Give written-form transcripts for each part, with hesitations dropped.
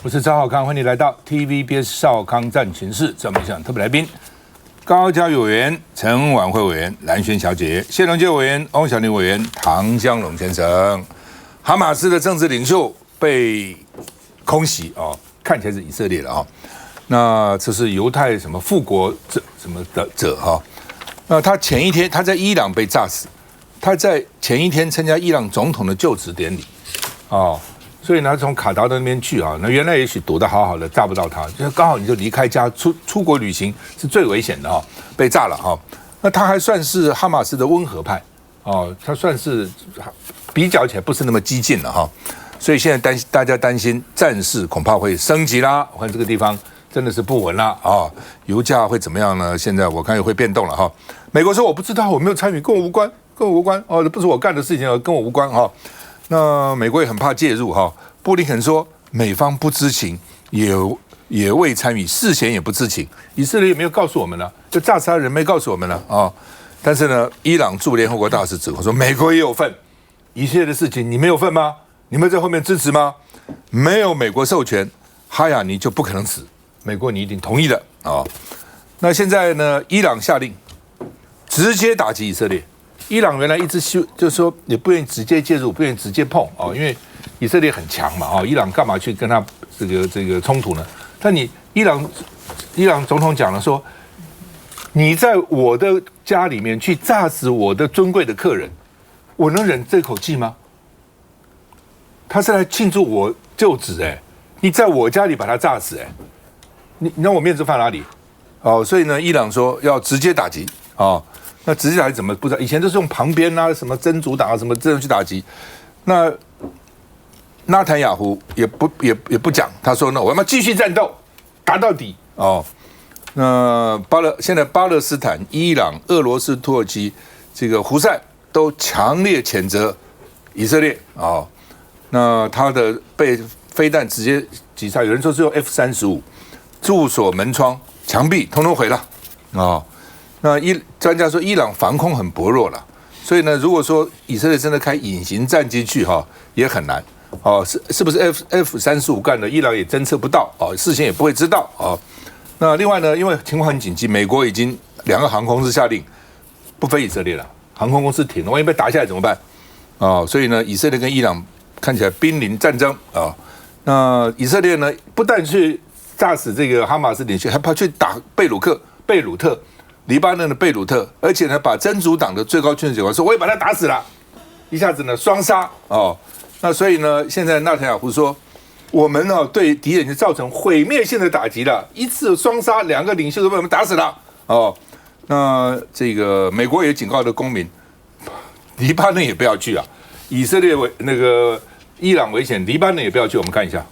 我是赵浩康，欢迎你来到 TVBS 少康战情室。这我们想特别来宾，高嘉瑜委员、陈婉慧委员、蓝轩小姐、谢龙介委员、翁小玲委员、唐湘龙先生。哈马斯的政治领袖被空袭哦，看起来是以色列了哦。那这是犹太什么复国者什么的者哈、哦。那他前一天他在伊朗被炸死，他在前一天参加伊朗总统的就职典礼哦。所以呢，从卡达那边去啊，那原来也许躲得好好的，炸不到他，就刚好你就离开家出国旅行是最危险的哈、哦，被炸了哈、哦。那他还算是哈马斯的温和派哦，他算是比较起来不是那么激进了哈、哦。所以现在大家担心战事恐怕会升级啦，我看这个地方真的是不稳啦啊、哦，油价会怎么样呢？现在我看也会变动了哈、哦。美国说我不知道，我没有参与，跟我无关哦，不是我干的事情，跟我无关哈。哦那美国也很怕介入哈，布林肯说美方不知情，也未参与，事前也不知情，以色列也没有告诉我们了，就炸死他人没告诉我们了啊、哦。但是呢，伊朗驻联合国大使指控说美国也有份，以色列的事情你没有份吗？你们在后面支持吗？没有美国授权，哈亚尼就不可能死，美国你一定同意的啊、哦。那现在呢，伊朗下令直接打击以色列。伊朗原来一直就是说也不愿意直接介入，不愿意直接碰哦，因为以色列很强嘛哦，伊朗干嘛去跟他这个冲突呢？但你伊朗总统讲了说，你在我的家里面去炸死我的尊贵的客人，我能忍这口气吗？他是来庆祝我就职哎，你在我家里把他炸死哎，你让我面子放哪里？哦，所以呢，伊朗说要直接打击哦。那直接打击怎么不知道？以前都是用旁边啊，什么真主党啊，什么这样去打击。那纳坦雅胡也不讲，他说呢，我们要继续战斗，打到底哦。那现在巴勒斯坦、伊朗、俄罗斯、土耳其这个胡塞都强烈谴责以色列哦。那他的被飞弹直接击杀，有人说是用 F-35，住所门窗、墙壁通通毁了哦。那专家说伊朗防空很薄弱了，所以呢，如果说以色列真的开隐形战机去哈，也很难哦。是不是 F-35干的？伊朗也侦测不到哦，事先也不会知道哦。那另外呢，因为情况很紧急，美国已经2个航空公司下令不飞以色列了，航空公司停了，万一被打下来怎么办？哦，所以呢，以色列跟伊朗看起来濒临战争啊、哦。那以色列呢，不但去炸死这个哈马斯领袖，还跑去打贝鲁特。黎巴嫩的贝鲁特，而且呢，把真主党的最高军事长官说，我也把他打死了，一下子呢双杀哦。那所以呢，现在纳坦雅胡说，我们呢对敌人就造成毁灭性的打击了，一次双杀2个领袖都被我们打死了哦。那这个美国也警告了公民，黎巴嫩也不要去啊，以色列伊朗危险，黎巴嫩也不要去，我们看一下。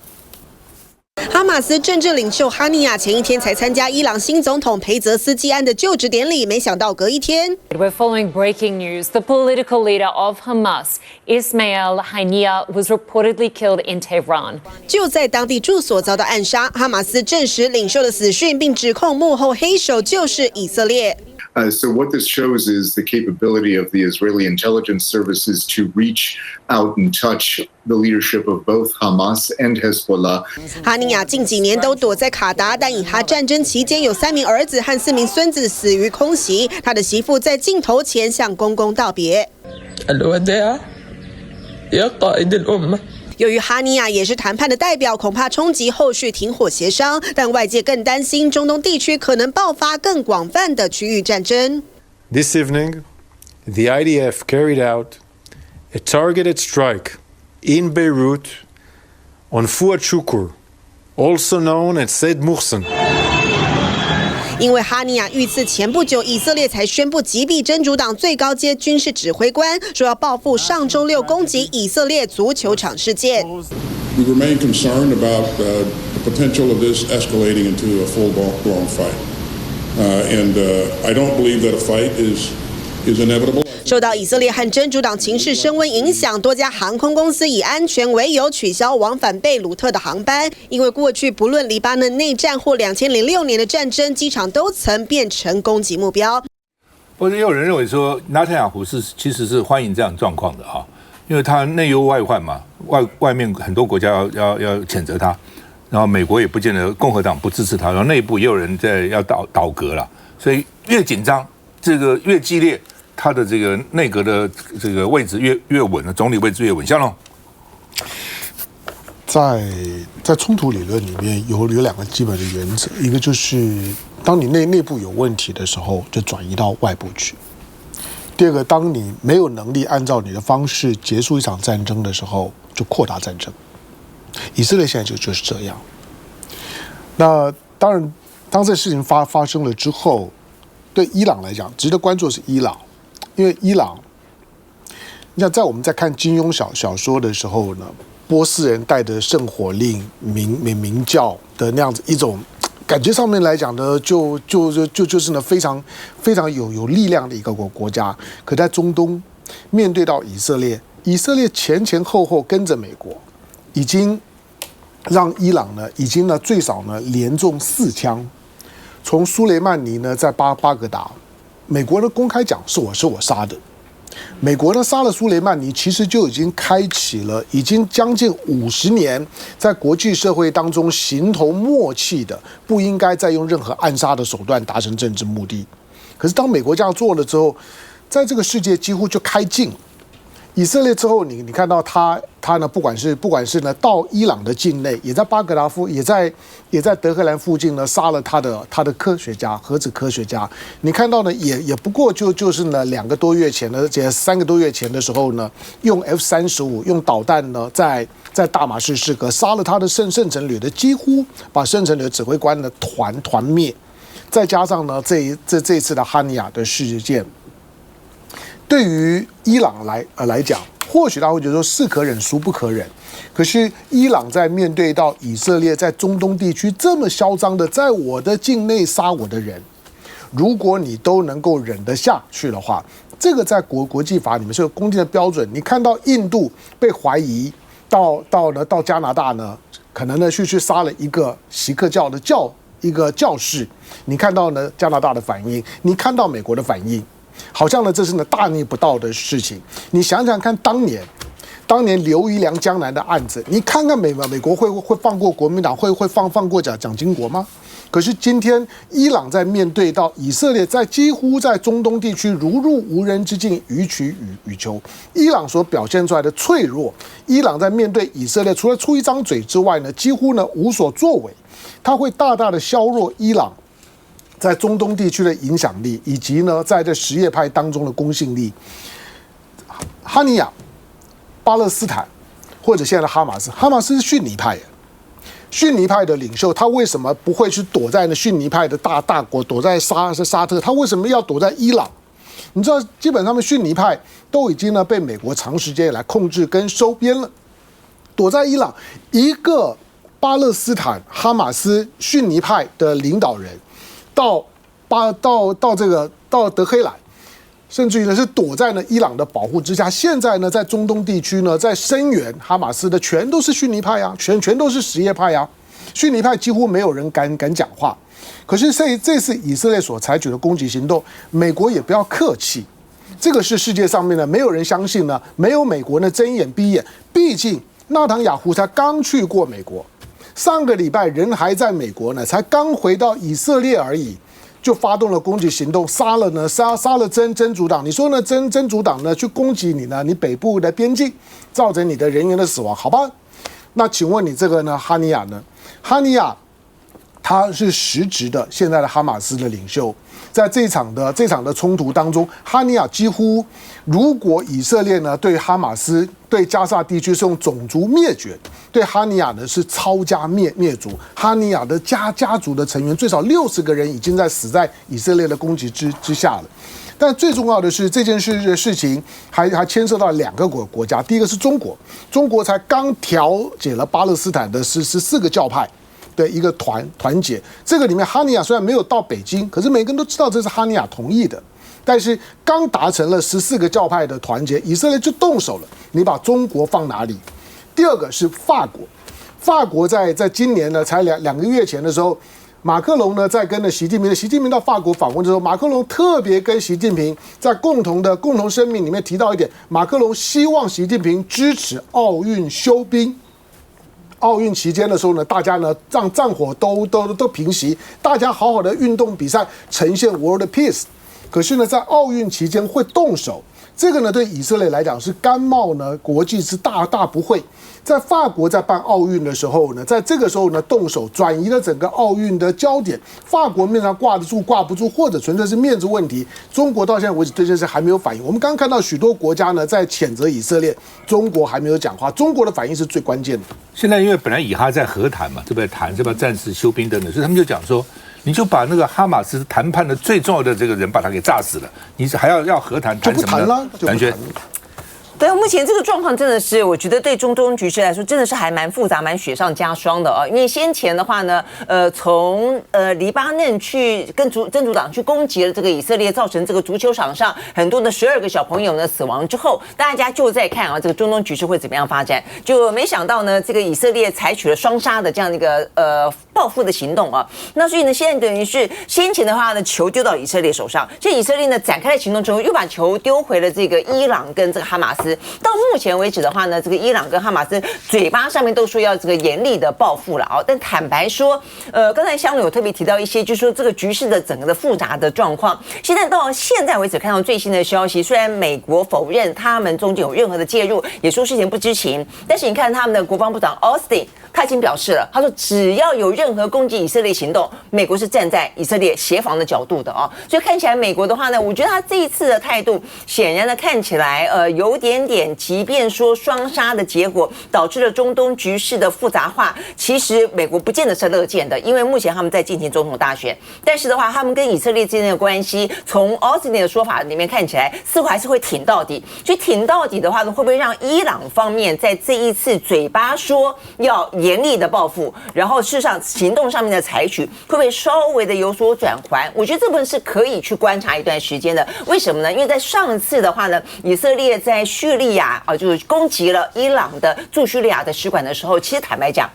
哈马斯政治领袖哈尼亚前一天才参加伊朗新总统裴泽斯季安的就职典礼，没想到隔一天。We're following breaking news. The political leader of Hamas, Ismail Haniyeh, was reportedly killed in Tehran. 就在当地住所遭到暗杀，哈马斯证实领袖的死讯，并指控幕后黑手就是以色列。So what this shows is the capability of the Israeli intelligence services to reach out and touch the leadership of both Hamas and Hezbollah. 哈尼亚近几年都躲在卡达，但以哈战争期间有3名儿子和4名孙子死于空袭，他的媳妇在镜头前向公公道别。由于哈尼亚也是谈判的代表，恐怕冲击后续停火协商，但外界更担心中东地区可能爆发更广泛的区域战争。This evening, the IDF carried out a targeted strike in Beirut on Fuad Shukur, also known as Said Muhsin. 因为哈尼亚遇刺前不久，以色列才宣布击毙真主党最高阶军事指挥官，说要报复上周6攻击以色列足球场事件。We remain concerned about the potential of this escalating into a full-blown fight, and I don't believe that a fight is inevitable. 受到以色列和真主党情势升温影响，多家航空公司以安全为由取消往返贝鲁特的航班。因为过去不论黎巴嫩内战或2006年的战争，机场都曾变成攻击目标。或者也有人认为说，纳坦雅胡其实是欢迎这样状况的哈，因为他内忧外患嘛，外面很多国家要谴责他。然后美国也不见得共和党不支持他，然后内部也有人在要倒戈了，所以越紧张，这个越激烈，他的这个内阁的这个位置越稳了，总理位置越稳。向龙，在冲突理论里面有两个基本的原则，一个就是当你内部有问题的时候，就转移到外部去。第二个，当你没有能力按照你的方式结束一场战争的时候，就扩大战争。以色列现在就是这样。那当然，当这事情发生了之后，对伊朗来讲，值得关注的是伊朗，因为伊朗，你想在我们在看金庸小说的时候呢，波斯人带着圣火令、明教的那样子一种感觉上面来讲呢，就是呢非常非常有力量的一个国家。可在中东面对到以色列前后跟着美国，已经让伊朗呢，已经呢最少呢连中4枪。从苏雷曼尼呢在巴格达，美国呢公开讲是我杀的。美国呢杀了苏雷曼尼，其实就已经开启了已经将近50年在国际社会当中形同默契的，不应该再用任何暗杀的手段达成政治目的。可是当美国这样做了之后，在这个世界几乎就开禁。以色列之后，你看到他呢，不管是呢到伊朗的境内，也在巴格达也在德黑兰附近呢杀了他的科学家，核子科学家。你看到呢，也不过就是呢2个多月前的3个多月前的时候呢，用 F-35用导弹呢在大马士士革杀了他的圣城旅的，几乎把圣城旅的指挥官呢团灭。再加上呢这一次的哈尼亚的事件。对于伊朗来讲，或许他会觉得说是可忍孰不可忍，可是伊朗在面对到以色列在中东地区这么嚣张的在我的境内杀我的人，如果你都能够忍得下去的话，这个在国际法里面是有公定的标准。你看到印度被怀疑到加拿大呢，可能呢去杀了一个锡克教的一个教士，你看到呢加拿大的反应，你看到美国的反应。好像呢，这是呢大逆不道的事情。你想想看，当年刘宜良江南的案子，你看看美国会放过国民党，会放过蒋经国吗？可是今天伊朗在面对到以色列在几乎在中东地区如入无人之境，予取予求，伊朗所表现出来的脆弱，伊朗在面对以色列除了出一张嘴之外呢，几乎呢无所作为，它会大大的削弱伊朗在中东地区的影响力，以及呢，在这什叶派当中的公信力。哈尼亚、巴勒斯坦，或者现在的哈马斯是逊尼派的，逊尼派的领袖，他为什么不会去躲在那逊尼派的大国，躲在沙特？他为什么要躲在伊朗？你知道，基本上的逊尼派都已经呢被美国长时间来控制跟收编了，躲在伊朗，一个巴勒斯坦哈马斯逊尼派的领导人。到德黑兰，甚至于呢是躲在呢伊朗的保护之下。现在呢，在中东地区呢，在声援哈马斯的全都是逊尼派啊，全都是什叶派啊。逊尼派几乎没有人敢讲话。可是这次以色列所采取的攻击行动，美国也不要客气。这个是世界上面呢，没有人相信呢，没有美国呢睁眼闭眼。毕竟纳坦雅胡才刚去过美国。上个礼拜人还在美国呢，才刚回到以色列而已，就发动了攻击行动，杀了真主党。你说呢？真主党呢去攻击你呢？你北部的边境，造成你的人员的死亡，好吧？那请问你这个呢？哈尼亚呢？哈尼亚他是实质的现在的哈马斯的领袖，在这场的冲突当中，哈尼亚几乎，如果以色列呢对哈马斯对加沙地区是用种族灭绝，对哈尼亚呢是抄家灭族。哈尼亚的家族的成员最少60个人已经死在以色列的攻击之下了。但最重要的是这件事情还牵涉到2个国家，第一个是中国才刚调解了巴勒斯坦的14个教派的一个团结，这个里面哈尼亚虽然没有到北京，可是每个人都知道这是哈尼亚同意的。但是刚达成了14个教派的团结，以色列就动手了。你把中国放哪里？第二个是法国在今年呢，才两个月前的时候，马克龙呢在跟习近平到法国访问的时候，马克龙特别跟习近平在共同声明里面提到一点，马克龙希望习近平支持奥运休兵。奥运期间的时候呢，大家呢让战火都平息，大家好好的运动比赛，呈现 World Peace。可是呢，在奥运期间会动手，这个呢对以色列来讲是甘冒呢国际之大不讳。在法国在办奥运的时候呢，在这个时候呢动手转移了整个奥运的焦点，法国面上挂得住挂不住，或者纯粹是面子问题。中国到现在为止对这件事还没有反应。我们刚刚看到许多国家呢在谴责以色列，中国还没有讲话，中国的反应是最关键的。现在因为本来以哈在和谈嘛，对不对？谈是不是暂时休兵等等，所以他们就讲说，你就把那个哈马斯谈判的最重要的这个人把他给炸死了，你还要和谈谈什么呢？蓝轩。对，目前这个状况真的是，我觉得对中东局势来说，真的是还蛮复杂、蛮雪上加霜的啊。因为先前的话呢，从黎巴嫩去跟真主党去攻击了这个以色列，造成这个足球场上很多的12个小朋友呢死亡之后，大家就在看啊，这个中东局势会怎么样发展。就没想到呢，这个以色列采取了双杀的这样的一个报复的行动啊。那所以呢，现在等于是先前的话呢，球丢到以色列手上，这以色列呢展开了行动之后，又把球丢回了这个伊朗跟这个哈马斯。到目前为止的话呢，这个伊朗跟哈马斯嘴巴上面都说要这个严厉的报复了啊，但坦白说，刚才香伦有特别提到一些，就是说这个局势的整个的复杂的状况。现在到现在为止看到最新的消息，虽然美国否认他们中间有任何的介入，也说事前不知情，但是你看他们的国防部长 Austin。他已经表示了，他说只要有任何攻击以色列行动，美国是站在以色列协防的角度的啊。所以看起来美国的话呢，我觉得他这一次的态度，显然的看起来有点，即便说双杀的结果导致了中东局势的复杂化，其实美国不见得是乐见的，因为目前他们在进行总统大选，但是的话，他们跟以色列之间的关系，从奥斯汀的说法里面看起来，似乎还是会挺到底。所以挺到底的话呢，会不会让伊朗方面在这一次嘴巴说要严厉的报复，然后事实上行动上面的采取会不会稍微的有所转圜？我觉得这部分是可以去观察一段时间的。为什么呢？因为在上次的话呢，以色列在叙利亚就是攻击了伊朗的驻叙利亚的使馆的时候，其实坦白讲，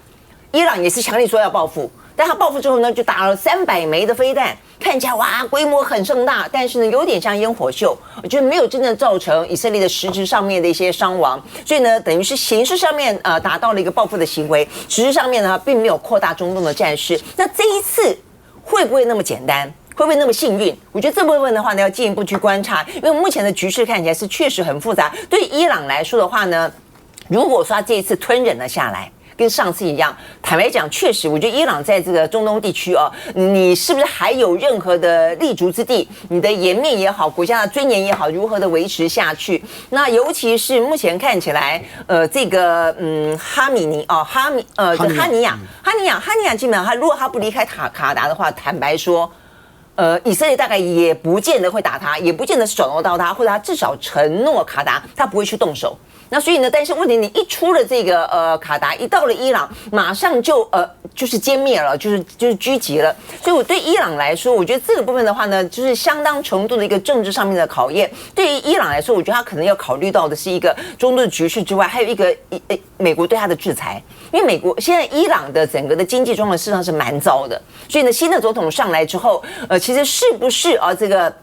伊朗也是强力说要报复。但他报复之后呢，就打了300枚的飞弹，看起来哇规模很盛大，但是呢有点像烟火秀，我觉得没有真正造成以色列的实质上面的一些伤亡，所以呢等于是形式上面达到了一个报复的行为，实质上面呢并没有扩大中东的战事。那这一次会不会那么简单？会不会那么幸运？我觉得这部分的话呢，要进一步去观察，因为目前的局势看起来是确实很复杂。对伊朗来说的话呢，如果说他这一次吞忍了下来，跟上次一样，坦白讲，确实，我觉得伊朗在这个中东地区你是不是还有任何的立足之地？你的颜面也好，国家的尊严也好，如何的维持下去？那尤其是目前看起来，这个哈尼亚基本上如果他不离开卡达的话，坦白说。以色列大概也不见得会打他，也不见得手到他，或者他至少承诺卡达他不会去动手。那所以呢，但是问题你一出了这个卡达，一到了伊朗，马上就是歼灭了，就是狙击了。所以我对伊朗来说，我觉得这个部分的话呢，就是相当程度的一个政治上面的考验。对于伊朗来说，我觉得他可能要考虑到的是一个中东的局势之外，还有一个美国对他的制裁。因为美国现在伊朗的整个的经济状况事实上是蛮糟的，所以呢，新的总统上来之后，其实是不是这个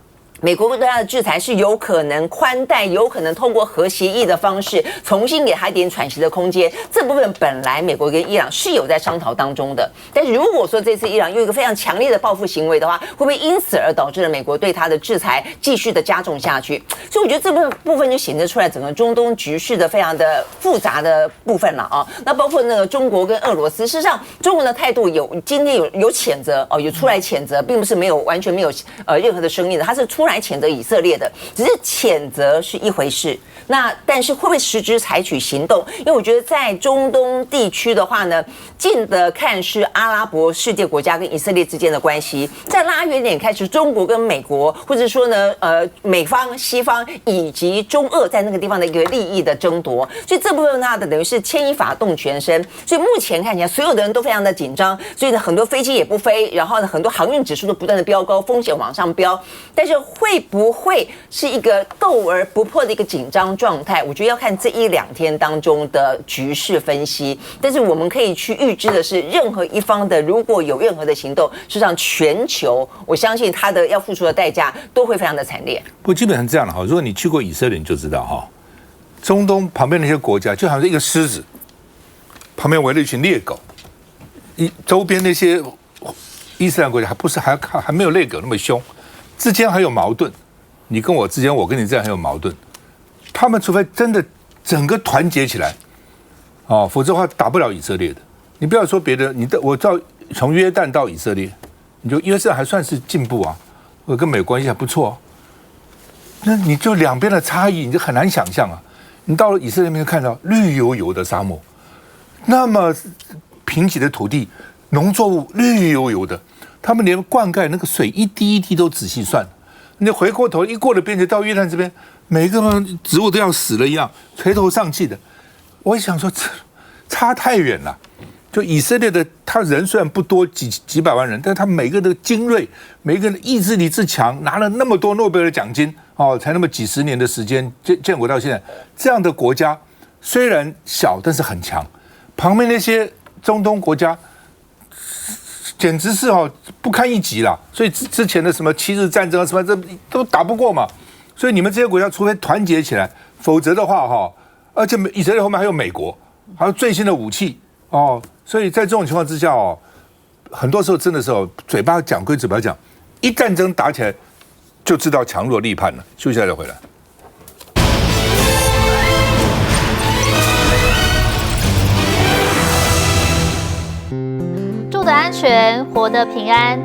美国对他的制裁是有可能宽待，有可能通过核协议的方式重新给他一点喘息的空间。这部分本来美国跟伊朗是有在商讨当中的，但是如果说这次伊朗用一个非常强烈的报复行为的话，会不会因此而导致了美国对他的制裁继续的加重下去？所以我觉得这部分就显示出来整个中东局势的非常的复杂的部分了啊。那包括那个中国跟俄罗斯，事实上中国的态度今天有谴责有出来谴责，并不是完全没有任何的声音的，他是出来谴责以色列的，只是谴责是一回事。那但是会不会实质采取行动？因为我觉得在中东地区的话呢，近的看是阿拉伯世界国家跟以色列之间的关系，再拉远点看是中国跟美国，或者说呢美方、西方以及中俄在那个地方的一个利益的争夺。所以这部分它的等于是牵一发动全身。所以目前看起来所有的人都非常的紧张，所以呢很多飞机也不飞，然后呢很多航运指数都不断的飙高，风险往上飙。但是会不会是一个斗而不破的一个紧张状态？我觉得要看这1-2天当中的局势分析。但是我们可以去预知的是，任何一方的如果有任何的行动，事实上全球我相信他的要付出的代价都会非常的惨烈。不过基本上这样的哈，如果你去过以色列，你就知道哈，中东旁边那些国家就好像是一个狮子，旁边围了一群猎狗，周边那些伊斯兰国家还没有猎狗那么凶，之间还有矛盾，你跟我之间，我跟你之间还有矛盾，他们除非真的整个团结起来，哦，否则的话打不了以色列的。你不要说别的，我知道从约旦到以色列，你就约旦还算是进步啊，我跟美国关系还不错，那你就两边的差异，你就很难想象啊。你到了以色列那边看到绿油油的沙漠，那么贫瘠的土地，农作物绿油油的，他们连灌溉那个水一滴一滴都仔细算。你回过头一过了边界到约旦这边，每个植物都要死了一样，垂头丧气的。我想说，差太远了。就以色列的他人虽然不多，几百万人，但是他每个的精锐，每个人的意志力之强，拿了那么多诺贝尔奖金哦，才那么几十年的时间建国到现在，这样的国家虽然小，但是很强。旁边那些中东国家，简直是不堪一击啦。所以之前的什么7日战争啊，什么这都打不过嘛。所以你们这些国家，除非团结起来，否则的话而且以色列后面还有美国，还有最新的武器哦。所以在这种情况之下很多时候真的是嘴巴讲归嘴巴讲，一战争打起来就知道强弱立判了。休息一下再回来。住得安全，活得平安，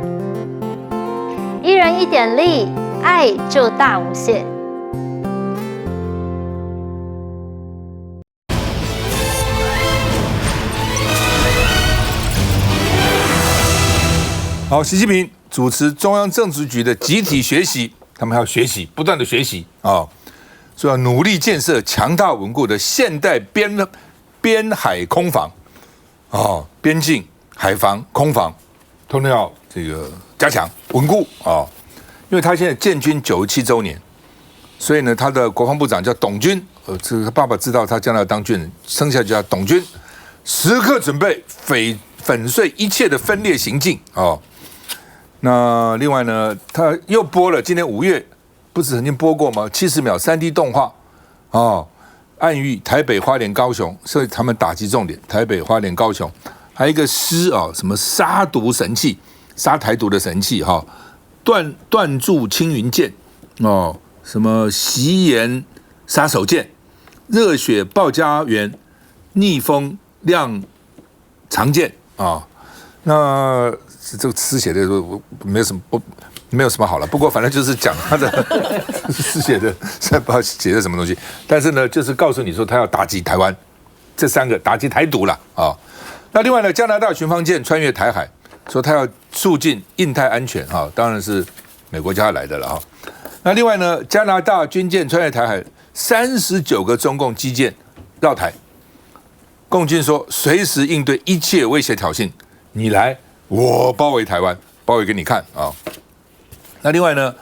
一人一点力，爱就大无限。好，习近平主持中央政治局的集体学习，他们还要学习，不断的学习说要努力建设强大稳固的现代边海空防边境海防空防，通通要这个加强稳固因为他现在建军97周年，所以呢，他的国防部长叫董军，这个爸爸知道他将来要当军人，生下就叫董军，时刻准备粉碎一切的分裂行径那另外呢，他又播了，今年5月不是曾经播过吗？70秒3D 动画暗喻台北、花莲、高雄，所以他们打击重点台北、花莲、高雄，还有一个诗什么杀毒神器，杀台独的神器断柱青云剑什么袭岩杀手剑，热血爆家园，逆风亮长剑那这个诗写的没有什么好了，不过反正就是讲他的诗写的，不知道写的什么东西，但是呢，就是告诉你说他要打击台湾，这3个打击台独了那另外呢，加拿大巡防舰穿越台海，说他要促进印太安全当然是美国家来的了那另外呢，加拿大军舰穿越台海，39个中共基舰绕台，共军说随时应对一切威胁挑衅，你来我包围台湾，包围给你看那另外呢，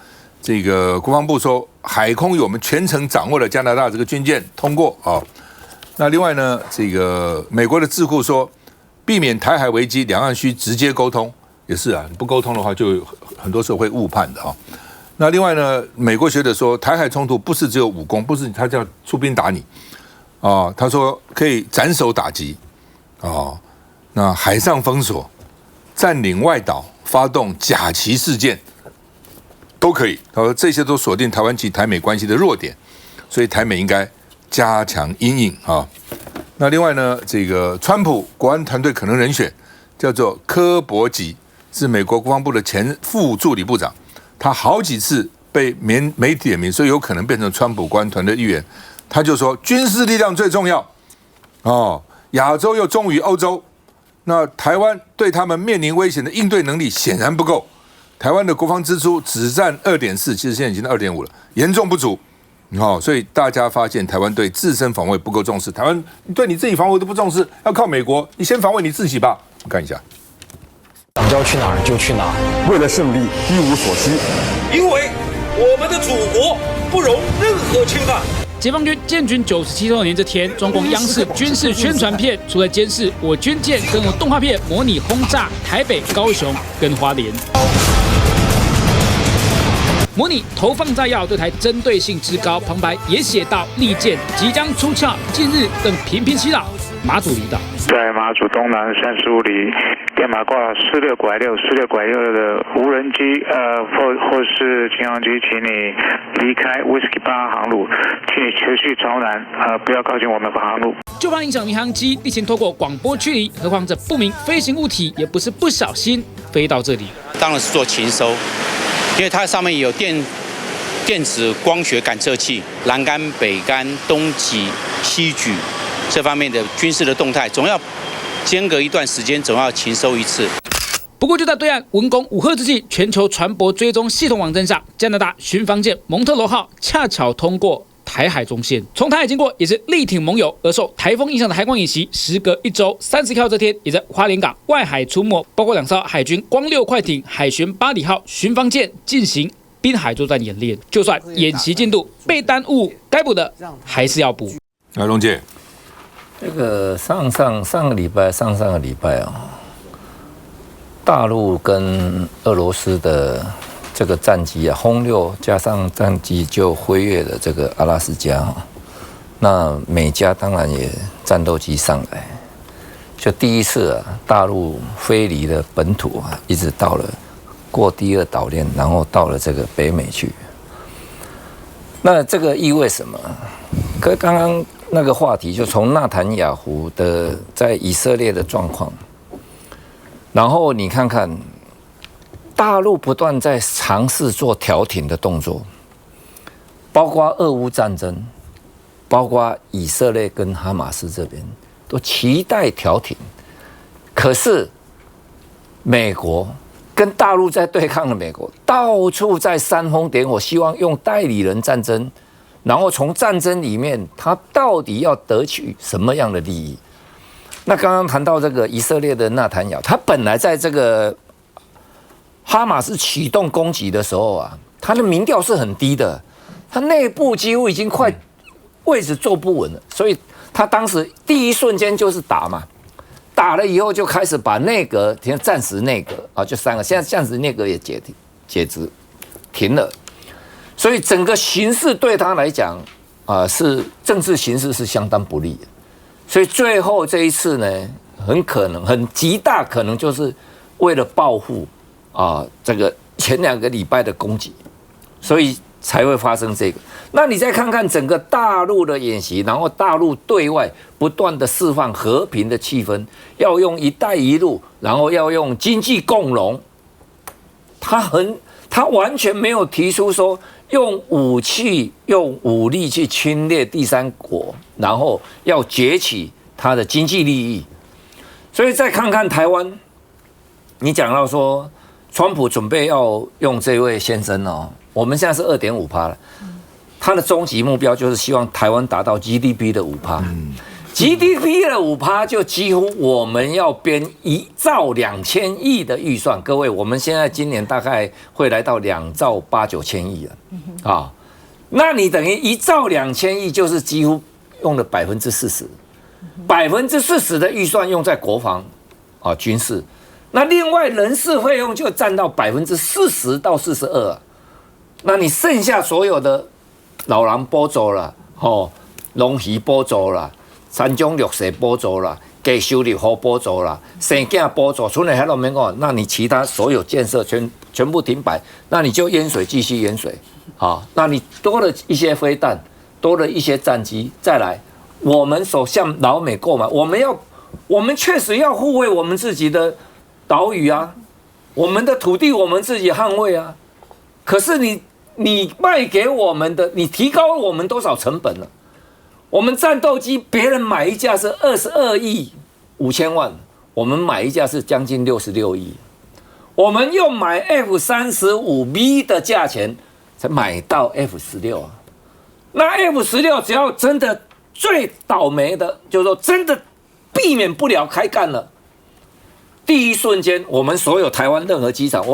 这个国防部说海空有我们全程掌握了加拿大这个军舰通过那另外呢，这个美国的智库说，避免台海危机，两岸需直接沟通，也是不沟通的话，就很多时候会误判的那另外呢，美国学者说，台海冲突不是只有武功，不是他叫出兵打你他说可以斩首打击那海上封锁、占领外岛、发动假旗事件都可以。他说这些都锁定台湾及台美关系的弱点，所以台美应该加强因应那另外呢，这个川普国安团队可能人选叫做柯博吉，是美国国防部的前副助理部长，他好几次被媒体点名，所以有可能变成川普国安团队一员。他就说军事力量最重要亚洲又忠于欧洲，那台湾对他们面临危险的应对能力显然不够，台湾的国防支出只占 2.4%， 其实现在已经 2.5% 了，严重不足所以大家发现台湾对自身防卫不够重视，台湾对你自己防卫都不重视，要靠美国，你先防卫你自己吧。我们看一下，想要去哪儿就去哪儿，为了胜利一无所需，因为我们的祖国不容任何侵犯。解放军建军97周年这天，中共央视军事宣传片除了监视我军舰，更有动画片模拟轰炸台北、高雄跟花莲，模拟投放炸药对台针对性之高，旁白也写到利剑即将出鞘，近日更频频洗脑，马祖离岛。在马祖东南35里电马挂46拐6的无人机，或是巡航机，请你离开 Whisky 8航路，请你持续朝南，不要靠近我们本航路。就怕影响民航机地勤透过广播驱离，何况这不明飞行物体也不是不小心飞到这里。当然是做勤收，因为它上面有电子光学感测器，南竿、北竿、东极、西举这方面的军事的动态，总要间隔一段时间，总要勤收一次。不过就在对岸文攻武吓之际，全球船舶追踪系统网站上，加拿大巡防舰蒙特罗号恰巧通过台海中线，从台海经过也是力挺盟友，而受台风影响的海空演习，时隔1周，30号这天也在花莲港外海出没，包括2艘海军光6快艇、海巡巴里号巡防舰进行滨海作战演练。就算演习进度被耽误，该补的还是要补。来，龙姐，这个上个礼拜啊，大陆跟俄罗斯的这个战机啊，轰6加上战机就飞越了这个阿拉斯加啊。那美加当然也战斗机上来，就第一次啊，大陆飞离了本土啊，一直到了过第2岛链，然后到了这个北美去。那这个意味什么？跟刚刚那个话题，就从纳坦雅胡的在以色列的状况。然后你看看，大陆不断在尝试做调停的动作，包括俄乌战争，包括以色列跟哈马斯这边都期待调停。可是美国跟大陆在对抗的美国，到处在煽风点火，希望用代理人战争，然后从战争里面，他到底要得取什么样的利益？那刚刚谈到这个以色列的纳坦雅，他本来在这个哈马斯启动攻击的时候啊，他的民调是很低的，他内部几乎已经快位置坐不稳了，所以他当时第一瞬间就是打嘛，打了以后就开始把内阁暂时内阁啊，就3个，现在暂时内阁也解职停了，所以整个形势对他来讲是政治形势是相当不利的。所以最后这一次呢，很极大可能就是为了报复这个前2个礼拜的攻击，所以才会发生这个。那你再看看整个大陆的演习，然后大陆对外不断的释放和平的气氛，要用“一带一路”，然后要用经济共荣，他完全没有提出说用武器、用武力去侵略第三国，然后要攫取他的经济利益。所以再看看台湾，你讲到说，川普准备要用这位先生哦，我们现在是2.5%了，他的终极目标就是希望台湾达到 GDP 的5%。GDP 的5%就几乎我们要编1兆2000亿的预算，各位，我们现在今年大概会来到2兆8、9千亿了，那你等于1兆2000亿就是几乎用了40%，40%的预算用在国防军事，那另外人事费用就占到40%到42%，那你剩下所有的老人补助了，农渔补助了。3种绿色补助啦，给修理和补助啦，生囝补助，除了还都没讲，那你其他所有建设全部停摆，那你就淹水继续淹水，那你多了一些飞弹，多了一些战机，再来，我们所向老美购买，我们确实要护卫我们自己的岛屿啊，我们的土地我们自己捍卫啊，可是你卖给我们的，你提高了我们多少成本了？我们战斗机别人买一架是22亿5千万，我们买一架是将近66亿，我们用买 F-35B 的价钱才买到 F-16啊。那 F-16只要真的最倒霉的，就是说真的避免不了开干了，第一瞬间我们所有台湾任何机场，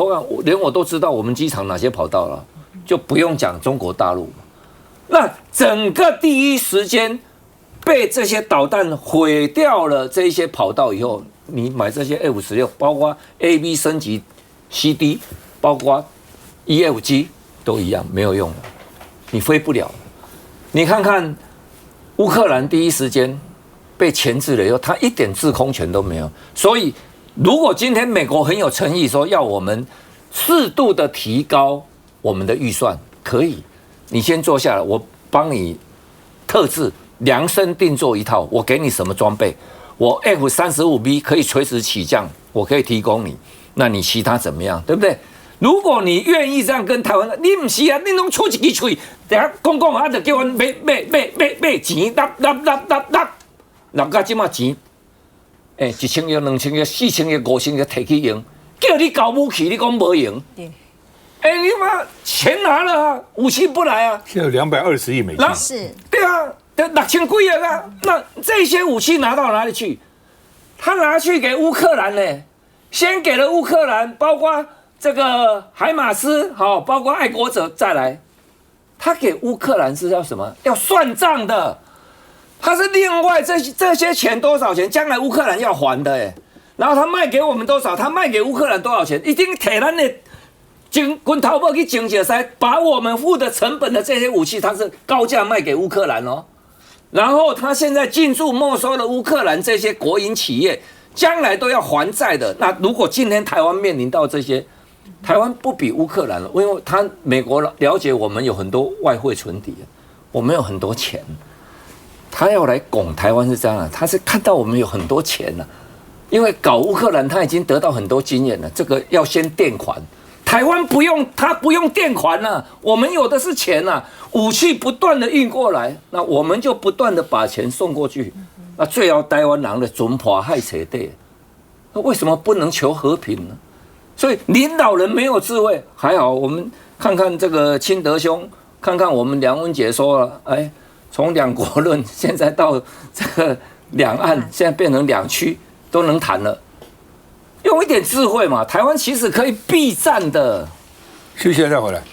连我都知道我们机场哪些跑道了，就不用讲中国大陆。那整个第一时间被这些导弹毁掉了这一些跑道以后，你买这些 F-16，包括 A、B 升级 CD， 包括 EFG 都一样没有用了，你飞不了。你看看乌克兰第一时间被钳制了以后，他一点制空权都没有。所以，如果今天美国很有诚意说要我们适度的提高我们的预算，可以，你先坐下来，我帮你特制量身定做一套，我给你什么装备，我 F-35B 可以随时起降，我可以提供你，那你其他怎么样，对不对？如果你愿意这样跟台湾，你不是啊，你拢出一支嘴，等下讲啊，就叫阮买钱，拿到即马钱，1000亿、2000亿、4000亿、5000亿摕去用，叫你搞武器，你讲无用。你妈钱拿了啊，武器不来啊。现在有220亿美金。是。对啊，6000几亿啊，那这些武器拿到哪里去？他拿去给乌克兰呢，先给了乌克兰，包括这个海马斯，好，包括爱国者，再来，他给乌克兰是要什么？要算账的，他是另外这些钱多少钱，将来乌克兰要还的，然后他卖给我们多少，他卖给乌克兰多少钱，一定摕咱的滚头发去经济赛，把我们付的成本的这些武器，他是高价卖给乌克兰哦，然后他现在进驻没收了乌克兰这些国营企业，将来都要还债的。那如果今天台湾面临到这些，台湾不比乌克兰了，因为美国了解我们有很多外汇存底，我们有很多钱，他要来拱台湾是这样的，他是看到我们有很多钱了，因为搞乌克兰他已经得到很多经验了，这个要先垫款，台湾不用，他不用垫款了，我们有的是钱啊，武器不断的运过来，那我们就不断的把钱送过去，那最后台湾人的准破害扯对，那为什么不能求和平呢？所以领导人没有智慧，还好我们看看这个清德兄，看看我们梁文杰说了，从两国论现在到这个两岸，现在变成两区都能谈了，用一点智慧嘛，台湾其实可以避战的。休息再回来。